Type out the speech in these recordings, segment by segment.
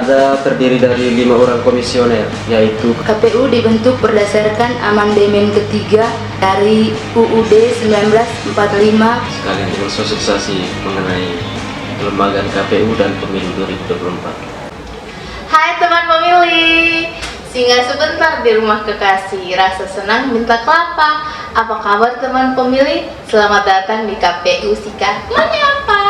ada terdiri dari 5 orang komisioner, yaitu KPU dibentuk berdasarkan amandemen ketiga dari UUD 1945 sekalian dengan sosialisasi mengenai kelembagaan KPU dan pemilu 2024. Hai teman pemilih, singgah sebentar di rumah kekasih, rasa senang minta kelapa. Apa kabar teman pemilih? Selamat datang di KPU Sika Menyapa.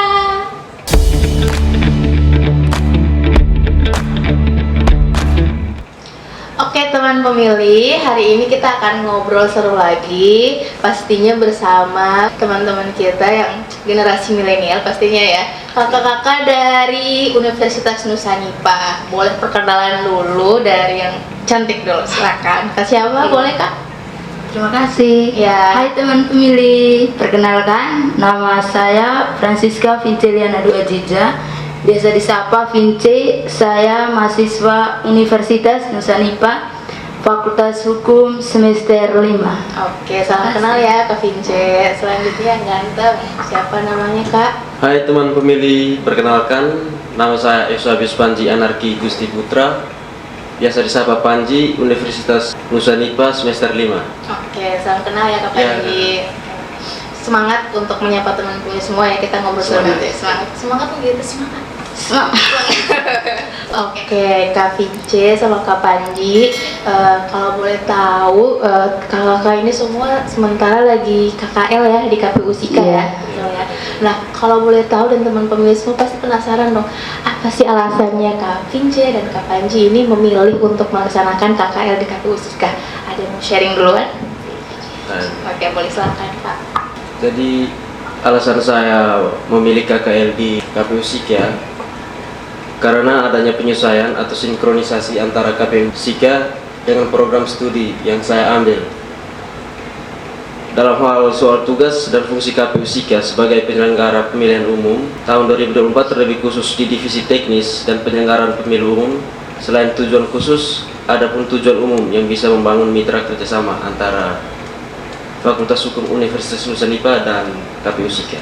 Oke teman pemilih, hari ini kita akan ngobrol seru lagi, pastinya bersama teman-teman kita yang generasi milenial pastinya ya, kakak-kakak dari Universitas Nusa Nipah. Boleh perkenalan dulu dari yang cantik dulu, silakan. Kak siapa? Boleh Kak? Terima kasih. Ya. Hai teman pemilih, perkenalkan nama saya Francisca Vinceliana Duajija, biasa disapa Vince. Saya mahasiswa Universitas Nusa Nipah, Fakultas Hukum semester 5. Oke, salam kenal ya Kak Vince. Selanjutnya yang ganteng, siapa namanya Kak? Hai teman pemilih, perkenalkan nama saya Eusebio Panji Anarki Gusti Putra, biasa disapa Panji, Universitas Nusa Nipah semester 5. Oke, salam kenal ya Kak Panji. Semangat untuk menyapa teman pemilih semua ya, kita ngobrol nanti. Semangat begitu, semangat. Oke, Kak Vince sama Kak Panji, kalau boleh tahu, kakak ini semua sementara lagi KKL ya di KPU Sika ya. Betul ya. Nah, kalau boleh tahu dan teman pemilih semua pasti penasaran dong, apa sih alasannya Kak Vince dan Kak Panji ini memilih untuk melaksanakan KKL di KPU Sika? Ada yang mau sharing duluan? Oke, boleh silakan Pak. Jadi alasan saya memilih KKL di KPU Sika karena adanya penyesuaian atau sinkronisasi antara KPU Sika dengan program studi yang saya ambil. Dalam hal soal tugas dan fungsi KPU Sika sebagai penyelenggara pemilihan umum tahun 2024, terlebih khusus di divisi teknis dan penyelenggaraan pemilu umum, selain tujuan khusus, ada pun tujuan umum yang bisa membangun mitra kerjasama antara Fakultas Hukum Universitas Nusa Nipah dan KPU Sika.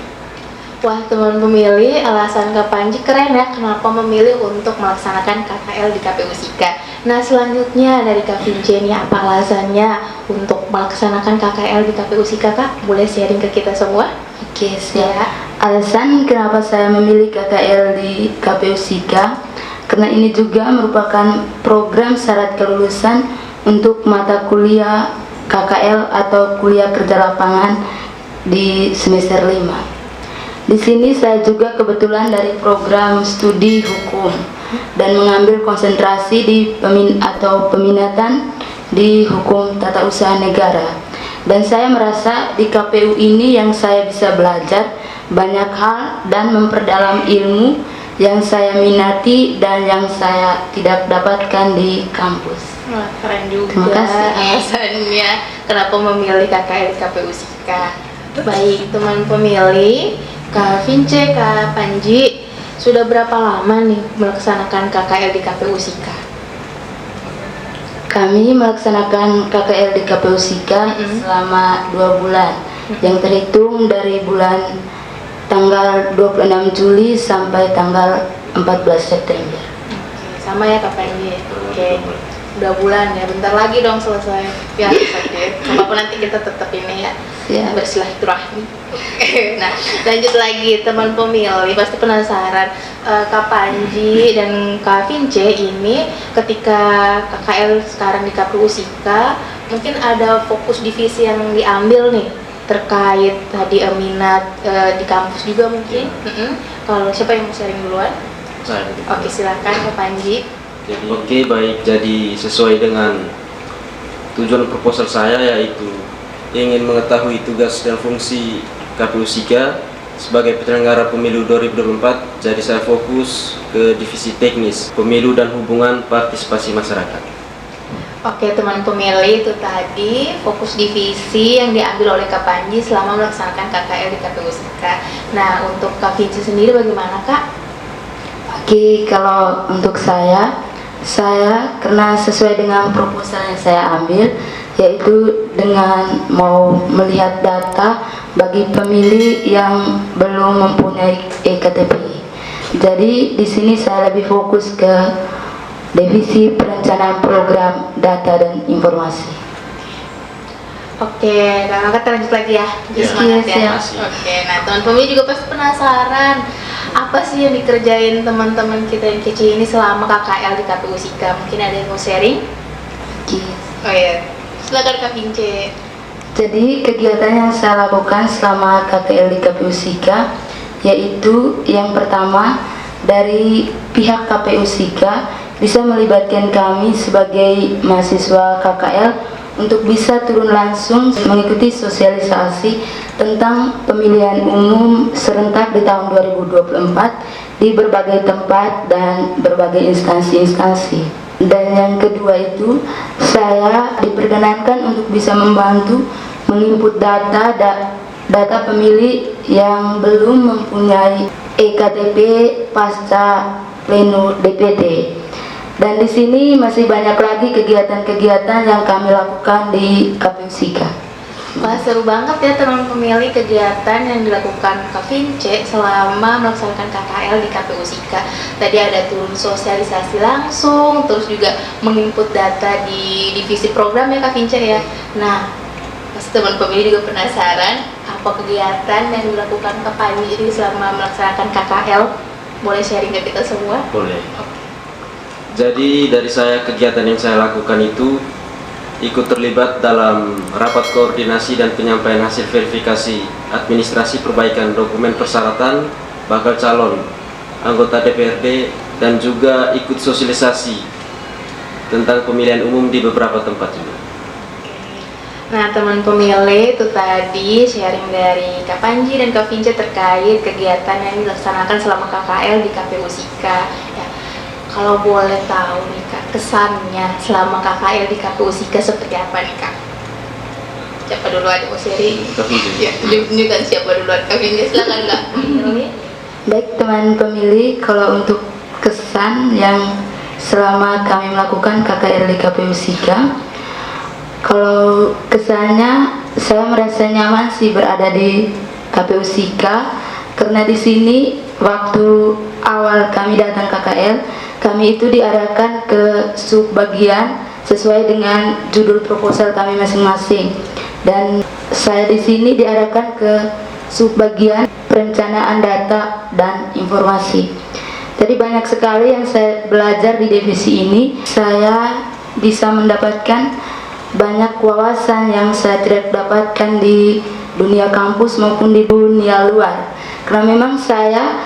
Wah teman pemilih, alasan Kak Panji keren ya, kenapa memilih untuk melaksanakan KKL di KPU Sika. Nah selanjutnya dari Kak Vince nih, apa alasannya untuk melaksanakan KKL di KPU Sika Kak? Boleh sharing ke kita semua? Oke, siap. Alasan kenapa saya memilih KKL di KPU Sika, karena ini juga merupakan program syarat kelulusan untuk mata kuliah KKL atau kuliah kerja lapangan di semester 5. Di sini saya juga kebetulan dari program studi hukum dan mengambil konsentrasi di peminatan di hukum tata usaha negara. Dan saya merasa di KPU ini yang saya bisa belajar banyak hal dan memperdalam ilmu yang saya minati dan yang saya tidak dapatkan di kampus. Wah, keren juga. Terima kasih. Alasannya kenapa memilih KKL di KPU Sika. Baik teman pemilih, Kak Vince, Kak Panji, sudah berapa lama nih melaksanakan KKL di KPU Sika? Kami melaksanakan KKL di KPU Sika selama 2 bulan, yang terhitung dari bulan tanggal 26 Juli sampai tanggal 14 September. Oke, sama ya Kak Panji. Oke, 2 bulan ya, bentar lagi dong selesai. Ya, apapun nanti kita tetap ini ya, bersilaturahmi. Nah, lanjut lagi teman pemilih, pasti penasaran, Kak Panji dan Kak Vince ini ketika KKL sekarang di KPU Sika, mungkin ada fokus divisi yang diambil nih terkait tadi minat di kampus juga mungkin. Kalau siapa yang mau sharing duluan? Saya. Oke, silakan Kak Panji. Oke, baik. Jadi sesuai dengan tujuan proposal saya, yaitu ingin mengetahui tugas dan fungsi KPU Sika sebagai penyelenggara pemilu 2024. Jadi saya fokus ke divisi teknis pemilu dan hubungan partisipasi masyarakat. Oke teman pemilih, itu tadi fokus divisi yang diambil oleh Kak Panji selama melaksanakan KKL di KPU Sika. Nah untuk Kak Vince sendiri bagaimana Kak? Oke, kalau untuk saya karena sesuai dengan proposal yang saya ambil, yaitu dengan mau melihat data bagi pemilih yang belum mempunyai ektp. Jadi di sini saya lebih fokus ke Divisi Perencanaan Program Data dan Informasi. Oke, kakak kita lanjut lagi ya. Ya, Semangat ya. makasih. Oke, nah teman pemilih juga pasti penasaran apa sih yang dikerjain teman-teman kita yang kece ini selama KKL di KPU Sika. Mungkin ada yang mau sharing? Oke. Oh iya, silakan Kak Vince. Jadi kegiatan yang saya lakukan selama KKL di KPU Sika yaitu yang pertama, dari pihak KPU Sika bisa melibatkan kami sebagai mahasiswa KKL untuk bisa turun langsung mengikuti sosialisasi tentang pemilihan umum serentak di tahun 2024 di berbagai tempat dan berbagai instansi-instansi. Dan yang kedua itu, saya diperkenankan untuk bisa membantu menginput data pemilih yang belum mempunyai EKTP pasca pleno DPT. Dan di sini masih banyak lagi kegiatan-kegiatan yang kami lakukan di KPU Sika. Wah, seru banget ya teman pemilih kegiatan yang dilakukan Kak Vince selama melaksanakan KKL di KPU Sika. Tadi ada turun sosialisasi langsung, terus juga menginput data di divisi program ya Kak Vince ya. Nah, pasti teman pemilih juga penasaran apa kegiatan yang dilakukan Kak Panji selama melaksanakan KKL. Boleh sharing ke kita semua? Boleh. Jadi dari saya, kegiatan yang saya lakukan itu ikut terlibat dalam rapat koordinasi dan penyampaian hasil verifikasi administrasi perbaikan dokumen persyaratan bakal calon anggota DPRD, dan juga ikut sosialisasi tentang pemilihan umum di beberapa tempat juga. Nah teman pemilih, itu tadi sharing dari Kak Panji dan Kak Vince terkait kegiatan yang dilaksanakan selama KKL di KPU Sika ya. Kalau boleh tahu nih Kak, kesannya selama KKL di KPU Sika seperti apa nih Kak? Siapa duluan mau sharing? Kak Vince. Ya, tunjukkan siapa duluan. Kak Vince, silakan Kak. Baik teman pemilih, kalau untuk kesan yang selama kami melakukan KKL di KPU Sika, kalau kesannya saya merasa nyaman sih berada di KPU Sika, karena di sini waktu awal kami datang KKL, kami itu diarahkan ke subbagian sesuai dengan judul proposal kami masing-masing, dan saya di sini diarahkan ke subbagian perencanaan data dan informasi. Jadi banyak sekali yang saya belajar di divisi ini. Saya bisa mendapatkan banyak wawasan yang saya tidak dapatkan di dunia kampus maupun di dunia luar. Karena memang saya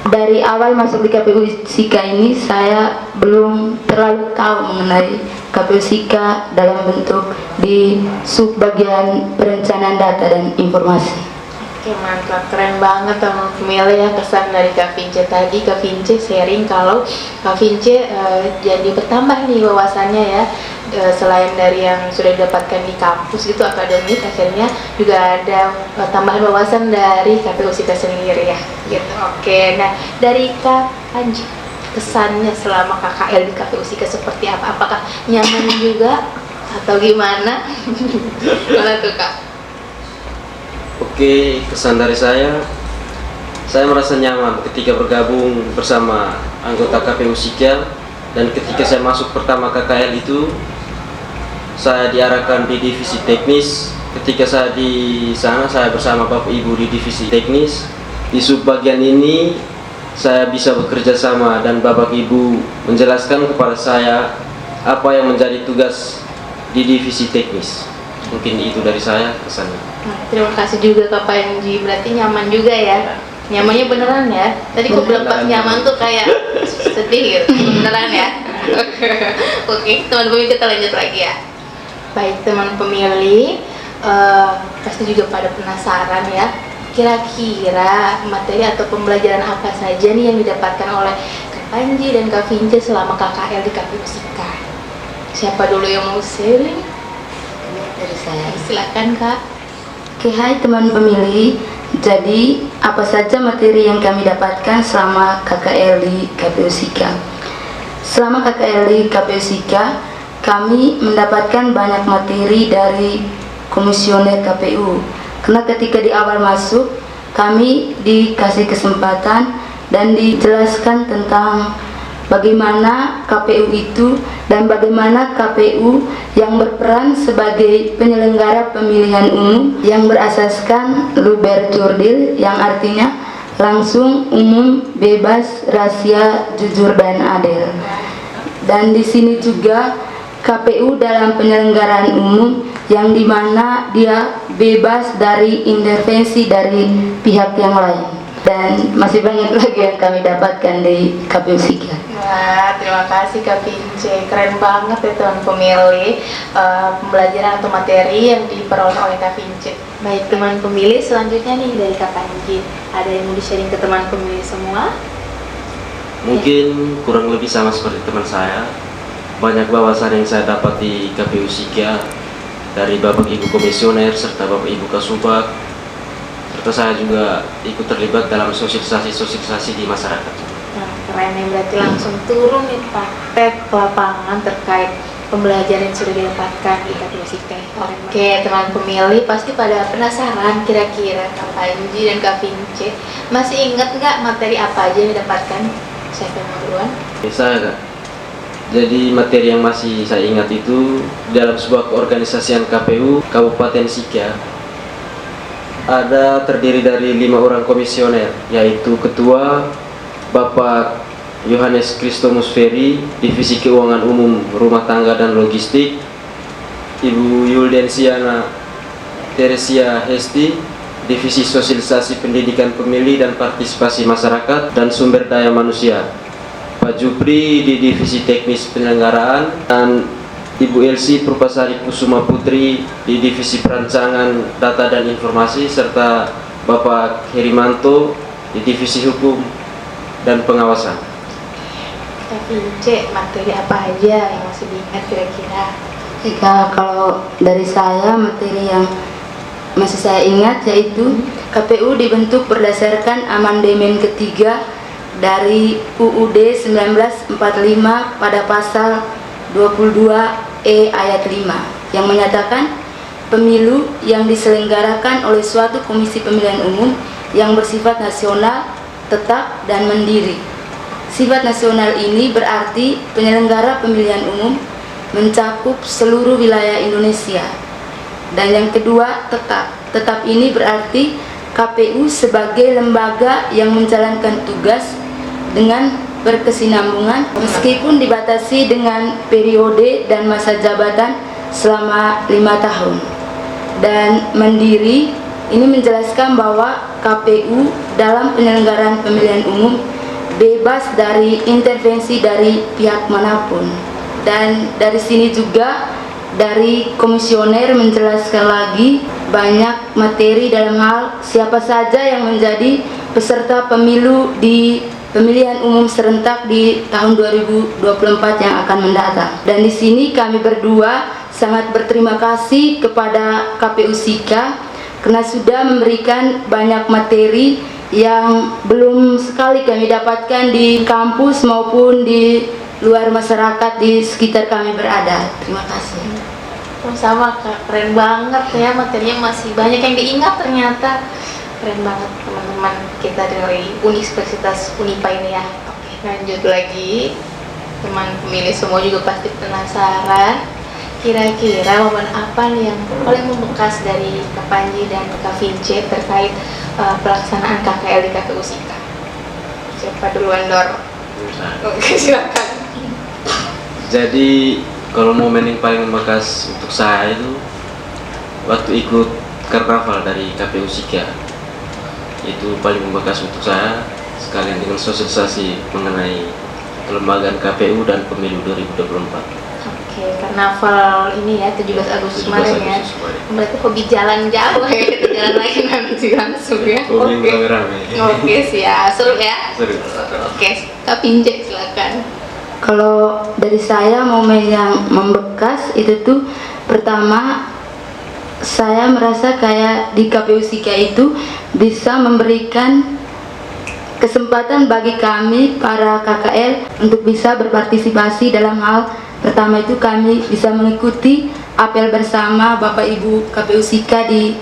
dari awal masuk di KPU Sika ini, saya belum terlalu tahu mengenai KPU Sika dalam bentuk di subbagian perencanaan data dan informasi. Oke, mantap, keren banget teman pemilih ya kesan dari Kak Vince tadi. Kak Vince sharing kalau Kak Vince jadi bertambah nih wawasannya ya. Selain dari yang sudah didapatkan di kampus gitu akademik, akhirnya juga ada tambahan wawasan dari KPU Sika sendiri ya gitu. Oke, nah dari Kak Panji, kesannya selama KKL di KPU Sika seperti apa? Apakah nyaman juga atau gimana? Mana tuh Kak? Oke, kesan dari saya merasa nyaman ketika bergabung bersama anggota KPU Sika, dan ketika saya masuk pertama KKL itu saya diarahkan di divisi teknis. Ketika saya di sana, saya bersama Bapak Ibu di divisi teknis. Di subbagian ini saya bisa bekerja sama dan Bapak Ibu menjelaskan kepada saya apa yang menjadi tugas di divisi teknis. Mungkin itu dari saya kesannya. Terima kasih juga Kak Panji, berarti nyaman juga ya. Nyamannya beneran ya. Tadi kok bilang pas nyaman tuh kayak sedih gitu. Beneran ya. Oke, teman-teman kita lanjut lagi ya. Baik teman pemilih, pasti juga pada penasaran ya. Kira-kira materi atau pembelajaran apa saja nih yang didapatkan oleh Kak Panji dan Kak Vince selama KKL di KPU Sika? Siapa dulu yang mau sharing? Dari saya. Silakan Kak. Oke, hai teman pemilih. Jadi, apa saja materi yang kami dapatkan selama KKL di KPU Sika? Selama KKL di KPU Sika, kami mendapatkan banyak materi dari komisioner KPU. Karena ketika di awal masuk, kami dikasih kesempatan dan dijelaskan tentang bagaimana KPU itu dan bagaimana KPU yang berperan sebagai penyelenggara pemilihan umum yang berasaskan luber curdil, yang artinya langsung, umum, bebas, rahasia, jujur dan adil. Dan di sini juga KPU dalam penyelenggaraan umum yang dimana dia bebas dari intervensi dari pihak yang lain. Dan masih banyak lagi yang kami dapatkan di KPU Sika. Wah, terima kasih Kak Vince. Keren banget ya teman pemilih, pembelajaran atau materi yang diperoleh oleh Kak Vince. Baik teman pemilih, selanjutnya nih dari Kak Panji, ada yang mau di-sharing ke teman pemilih semua? Mungkin kurang lebih sama seperti teman saya. Banyak wawasan yang saya dapat di KPU Sika dari Bapak Ibu Komisioner serta Bapak Ibu Kasubag, serta saya juga ikut terlibat dalam sosialisasi di masyarakat. Nah, keren ya, berarti langsung turun nih praktek ke lapangan terkait pembelajaran yang sudah didapatkan di KPU Sika. Oke, teman pemilih pasti pada penasaran kira-kira Kak Panji dan Kak Vince masih ingat nggak materi apa aja yang didapatkan? Siapa yang mau duluan? Saya Kak. Jadi materi yang masih saya ingat itu dalam sebuah keorganisasian KPU Kabupaten Sika ada terdiri dari 5 orang komisioner, yaitu Ketua Bapak Yohanes Kristomus Ferry, Divisi Keuangan Umum, Rumah Tangga dan Logistik, Ibu Yuldensiana Teresia Hesti, Divisi Sosialisasi Pendidikan Pemilih dan Partisipasi Masyarakat dan Sumber Daya Manusia, Pak Jupri di Divisi Teknis Penyelenggaraan, dan Ibu Elsi Purpasari Kusuma Putri di Divisi Perancangan Data dan Informasi, serta Bapak Herimanto di Divisi Hukum dan Pengawasan. Kak Vince, materi apa aja yang masih diingat kira-kira? Jika kalau dari saya, materi yang masih saya ingat yaitu KPU dibentuk berdasarkan amandemen ketiga dari UUD 1945 pada pasal 22E ayat 5 yang menyatakan pemilu yang diselenggarakan oleh suatu komisi pemilihan umum yang bersifat nasional, tetap dan mandiri. Sifat nasional ini berarti penyelenggara pemilihan umum mencakup seluruh wilayah Indonesia. Dan yang kedua, tetap. Tetap ini berarti KPU sebagai lembaga yang menjalankan tugas dengan berkesinambungan meskipun dibatasi dengan periode dan masa jabatan selama 5 tahun. Dan mandiri ini menjelaskan bahwa KPU dalam penyelenggaraan pemilihan umum bebas dari intervensi dari pihak manapun. Dan dari sini juga dari komisioner menjelaskan lagi banyak materi dalam hal siapa saja yang menjadi peserta pemilu di pemilihan umum serentak di tahun 2024 yang akan mendatang. Dan di sini kami berdua sangat berterima kasih kepada KPU Sika karena sudah memberikan banyak materi yang belum sekali kami dapatkan di kampus maupun di luar masyarakat di sekitar kami berada. Terima kasih. Sama Kak, keren banget ya, materinya masih banyak yang diingat ternyata. Keren banget teman-teman kita dari Universitas Unipa ini ya. Oke, lanjut lagi. Teman pemilih semua juga pasti penasaran. Kira-kira momen apa nih yang paling membekas dari Kak Panji dan Kak Vince terkait pelaksanaan KKL di KPU Sika? Siapa duluan, Dor? Oke, silakan. Jadi kalau momen yang paling membekas untuk saya itu waktu ikut karnaval dari KPU Sika, itu paling membekas untuk saya sekalian dengan sosialisasi mengenai kelembagaan KPU dan pemilu 2024. Oke, karnaval ini ya 17 Agustus kemarin ya. Berarti hobi jalan jauh ya, kita jalan lagi nanti langsung ya. Hobi Oke. rame-rame. Oke, siap. Seru ya? Seru. Oke, Kak Pinje silakan. Kalau dari saya momen yang membekas itu tuh pertama saya merasa kayak di KPU Sika itu bisa memberikan kesempatan bagi kami para KKL untuk bisa berpartisipasi dalam hal pertama itu kami bisa mengikuti apel bersama Bapak Ibu KPU Sika di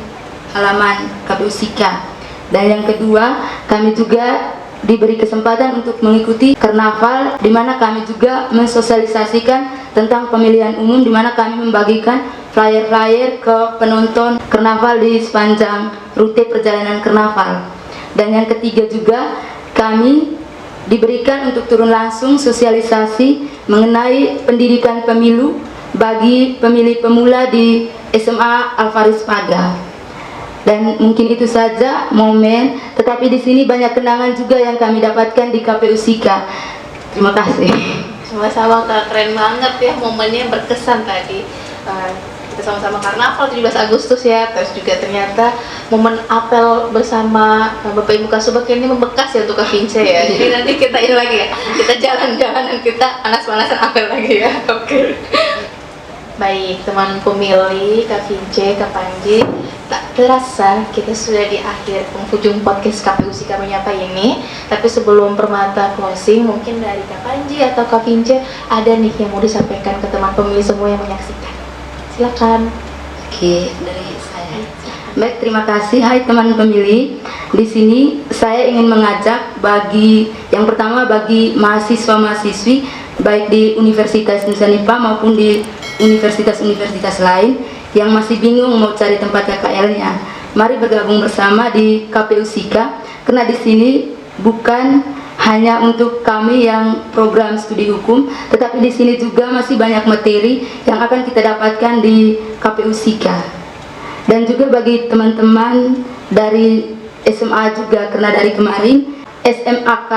halaman KPU Sika. Dan yang kedua kami juga diberi kesempatan untuk mengikuti karnaval, di mana kami juga mensosialisasikan tentang pemilihan umum, di mana kami membagikan flyer-flyer ke penonton karnaval di sepanjang rute perjalanan karnaval. Dan yang ketiga juga, kami diberikan untuk turun langsung sosialisasi mengenai pendidikan pemilu bagi pemilih pemula di SMA Alvaris Paga. Dan mungkin itu saja momen, tetapi di sini banyak kenangan juga yang kami dapatkan di KPU Sika. Terima kasih. Sama-sama Kak, keren banget ya momennya, berkesan tadi. Kita sama-sama karnaval 17 Agustus ya, terus juga ternyata momen apel bersama Bapak Ibu Kasubag ini membekas ya untuk Kak Vince ya. Jadi nanti kita ini lagi ya, kita jalan-jalan, kita panas-panasan apel lagi ya. Oke. Baik, teman pemilih, Kak Vince, Kak Panji, tak terasa kita sudah di akhir penghujung podcast KPU Sika Menyapa ini. Tapi sebelum permata closing, mungkin dari Kak Panji atau Kak Vince ada nih yang mau disampaikan ke teman pemilih semua yang menyaksikan. Silakan. Oke, dari saya. Baik, terima kasih. Hai teman pemilih. Di sini saya ingin mengajak yang pertama bagi mahasiswa-mahasiswi baik di Universitas Nusa Nipah maupun di universitas-universitas lain yang masih bingung mau cari tempat KKL-nya. Mari bergabung bersama di KPU Sika, karena di sini bukan hanya untuk kami yang program studi hukum, tetapi di sini juga masih banyak materi yang akan kita dapatkan di KPU Sika. Dan juga bagi teman-teman dari SMA juga, karena dari kemarin SMAK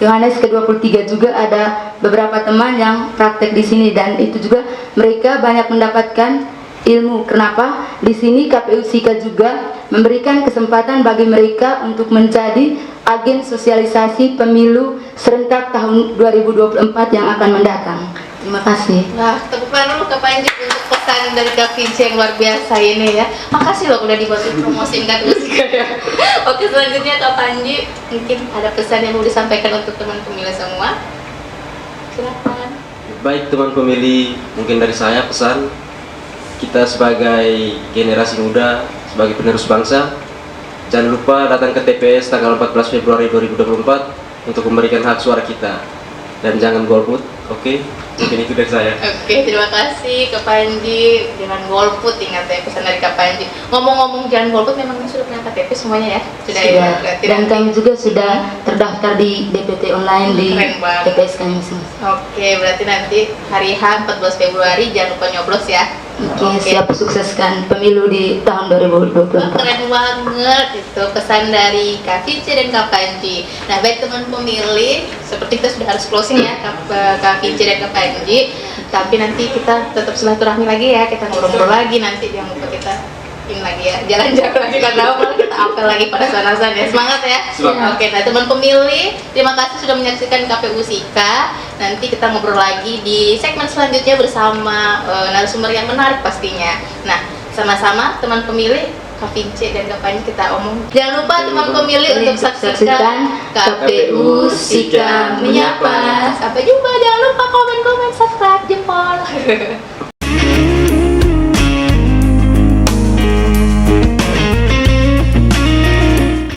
Yohanes ke-23 juga ada beberapa teman yang praktek di sini, dan itu juga mereka banyak mendapatkan ilmu. Kenapa? Di sini KPU Sika juga memberikan kesempatan bagi mereka untuk menjadi agen sosialisasi pemilu serentak tahun 2024 yang akan mendatang. Terima kasih. Nah, tepuk tangan dulu Kak Panji untuk pesan dari Kak Vince yang luar biasa ini ya. Makasih loh udah dibantu promosiin KPU Sika ya. Oke, selanjutnya Kak Panji, mungkin ada pesan yang mau disampaikan untuk teman pemilih semua. Silakan. Baik teman pemilih, mungkin dari saya pesan, kita sebagai generasi muda, sebagai penerus bangsa, jangan lupa datang ke TPS tanggal 14 Februari 2024 untuk memberikan hak suara kita. Dan jangan golput, oke? Mungkin itu dari saya. Oke, terima kasih Kak Panji. Jangan golput, ingat ya pesan dari Kak Panji. Ngomong-ngomong jangan golput, memang sudah punya KTP semuanya ya? Sudah. Ya? Dan kami juga sudah terdaftar di DPT online di TPS kami masing-masing. Oke, berarti nanti hari H 14 Februari jangan lupa nyoblos ya. Oke, siap sukseskan pemilu di tahun 2024. Keren banget itu pesan dari Kak Vince dan Kak Panji. Nah, baik teman pemilih, seperti kita sudah harus closing ya Kak Vince dan Kak Panji. Tapi nanti kita tetap silaturahmi lagi ya, kita ngobrol-ngobrol lagi nanti, jangan lupa kita ini lagi ya, jalan-jalan lagi karena kita apel lagi pada panas-panasan ya, semangat ya. Semangat. Oke, nah teman pemilih, terima kasih sudah menyaksikan KPU Sika. Nanti kita ngobrol lagi di segmen selanjutnya bersama narasumber yang menarik pastinya. Nah, sama-sama teman pemilih, Kak Vince dan Kak Panji kita omong. Jangan lupa teman pemilih untuk saksikan KPU Sika Menyapa. Sampai jumpa, jangan lupa komen-komen, subscribe, jempol.